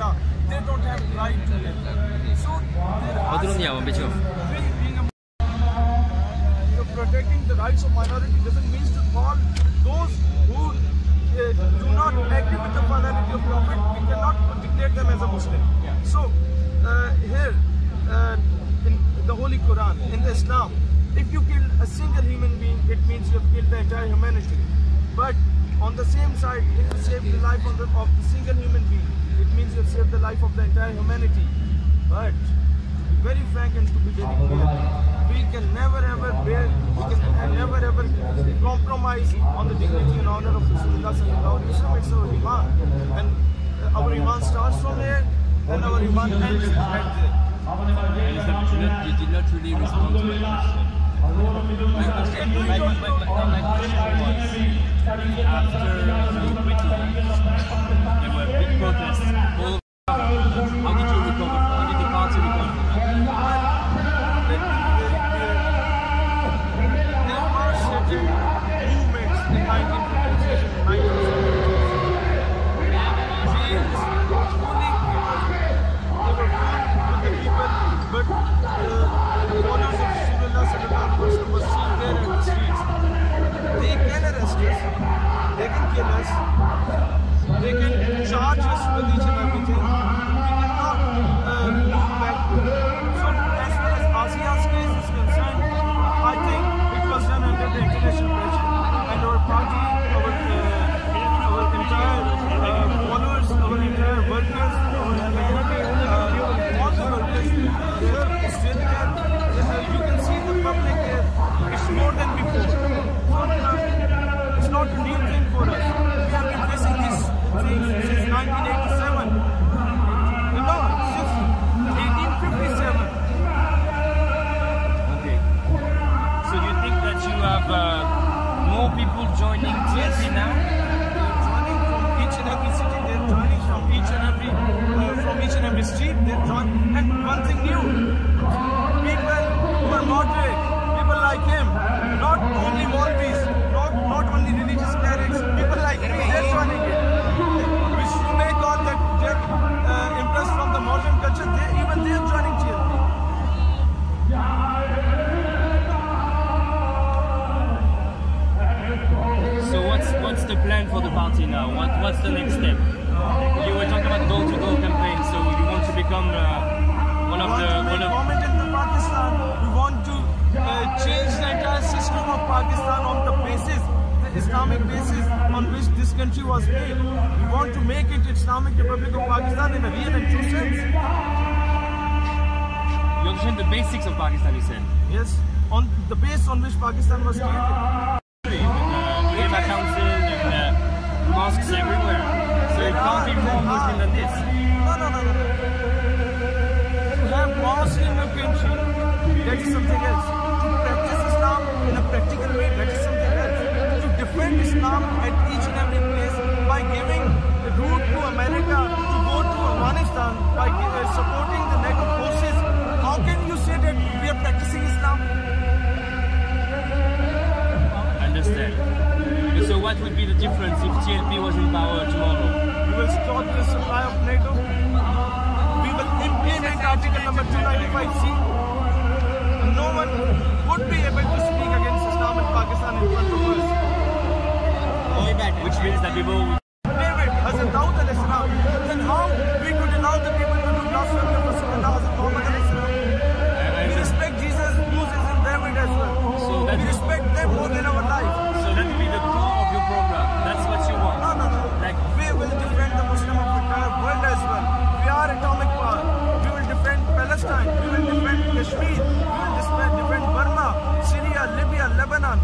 Allah, they don't have right to live. So protecting the rights of minority doesn't mean to call those who do not agree with the finality of Prophet, we cannot declare them as a Muslim. So here in the Holy Quran, in the Islam, if you kill a single human being, it means you have killed the entire humanity. But on the same side, if you save the life of the single human being, it means you have saved the life of the entire humanity. But to be very frank and to be very clear, we can never ever compromise on the dignity and honor of Rasulullah sallallahu alaihi wasallam. It's our iman, and our iman starts from here, and our iman ends at there. You did not really respond to it. After the quitting, there were big protests. How did you recover? How did the party recover? There were certain movements in 1956 and 1970s. Fully they were with the people, but the followers of Rasulullah sallallahu alaihi wasallam were seen there in the streets. They can arrest us, they can kill us, they can charge us with each and everything. We cannot move back. So as far as ASEAN's case is concerned, I think it was done under the international pressure, and our party, our entire followers, our entire workers, all the workers, they are still there. You can see the public here. It's more than before. It's not a new thing for us. We have been facing these things since 1987. No, since 1857. Okay. So you think that you have more people joining TLC now? They're joining from each and every city. They're joining from each and every street. They're joining. And one thing new, people who are moderate, people like him, not only Malvis, not only religious clerics, people like me, they're joining it. Which you may call that they're impressed from the modern culture, even they're joining TLP. So what's the plan for the party now? What's the next step? You were talking about door-to-door campaign, so you want to become one of the government in Pakistan. We want to change the entire system of Pakistan on the basis, the Islamic basis on which this country was made. We want to make it Islamic Republic of Pakistan in a real and true sense. You understand the basics of Pakistan, you said? Yes, on the base on which Pakistan was created. Ulema Council and mosques everywhere. So it can't be more Muslim than this. No. To have mosques in a country, that is something else. To practice Islam in a practical way, that is something else. To defend Islam at each and every place by giving the route to America, to go to Afghanistan, by supporting the NATO forces, how can you say that we are practicing Islam? Understand. So what would be the difference if TLP was in power tomorrow? We will stop the supply of NATO. We will implement Article number 295C. No one would be able to speak against Islam in Pakistan in front of us. Which means that people will... David, Hazrat Daud al-Islam, then how we could allow the people to do blasphemy of Rasulullah Hazrat Muhammad al-Islam? We respect Jesus, Moses and David as well. So we respect them more than our life. So that will be the core of your program. That's what you want. No. Like we will defend the Muslim of the entire world as well. We are atomic power. We will defend Palestine. We will defend Kashmir. We will defend Burma, Syria, Libya, Lebanon.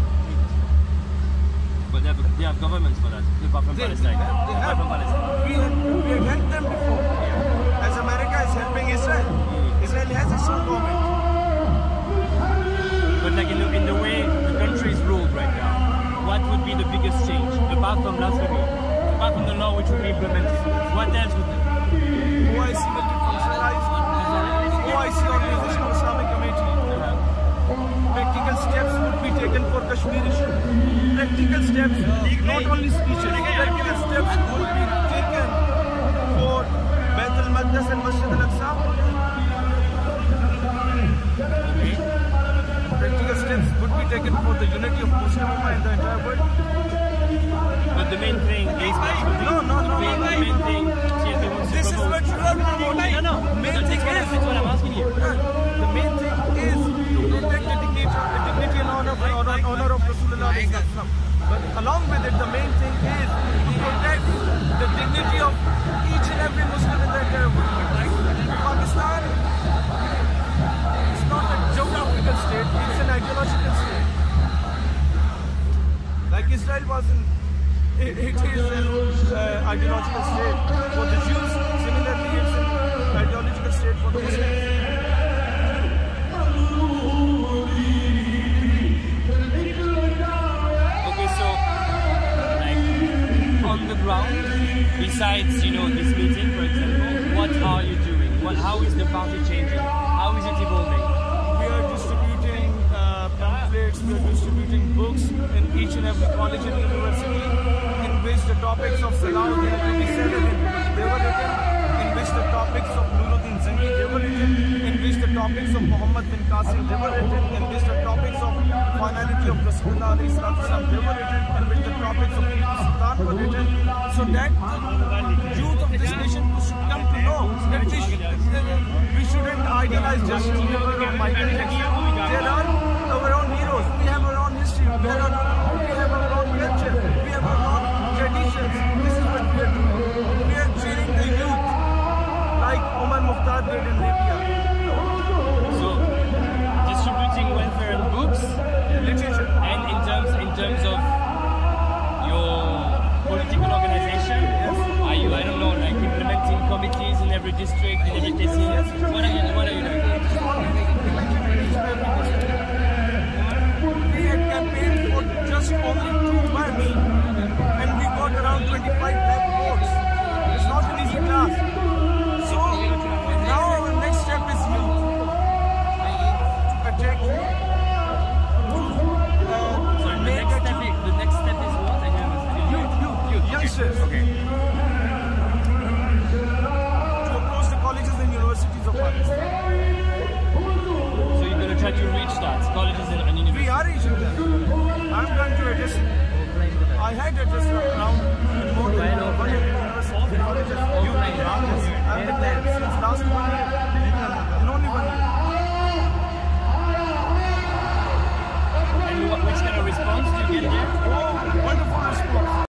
But they have governments for that. Apart from Palestine. Apart from Palestine. We have helped them before. As America is helping Israel. Israel has its own government. But like in the way the country is ruled right now, what would be the biggest change? Apart from blasphemy, apart from the law which would be implemented, what else would it? OIC will be functionalized. OIC, Organization of Islamic Committee. Practical steps would be taken for Kashmir issue. Practical steps, not only speeches. Practical steps would be taken for Baitul taken for the unity of Muslim Ummah in the entire world. But the main thing is No. the main thing CSB wants to This is promote. what you are promoting. No. Main That's thing what I'm asking you. the main thing is to protect the dignity and honor of Rasulullah. But along with it, the main thing is to protect the dignity of each and every Muslim in the entire world. Pakistan is not a geographical state, it's an ideological state. Like Israel was it is an ideological state for the Jews, similarly it's an ideological state for the Muslims. Okay, so like on the ground, besides this meeting, for example, what are you doing? How is the party changing? How is it evolving? We are distributing pamphlets, we are distributing books in each and every college and university in which the topics of Salahuddin they were written, in which the topics of Nuruddin Zangi they were written, in which the topics of Muhammad bin Qasim they were written, in which the topics of finality of Rasulullah they were written, in which the topics of Sultan were written, so that the youth of this nation should come to know that we shouldn't idealize just Umar or Michael Jackson. There are our own heroes. We have our own history. We have our own culture. We have our own traditions. This is what we are doing. We are training the youth like Umar Mukhtar did in Libya. So distributing welfare and books, Literature. and in terms of your political organization, are you, I don't know, like implementing committees in every district, in every tehsil? What are you doing? We had campaigned for just only 2 months and we got around 25 lakh votes. It's not an easy task. So now our next step is youth. To attack Sorry, the next step is what? youth, youngsters. Okay. To approach the colleges and universities of Pakistan. So you're going to try to reach that, colleges and We universities? are reaching them. I'm going to address. I had addressed around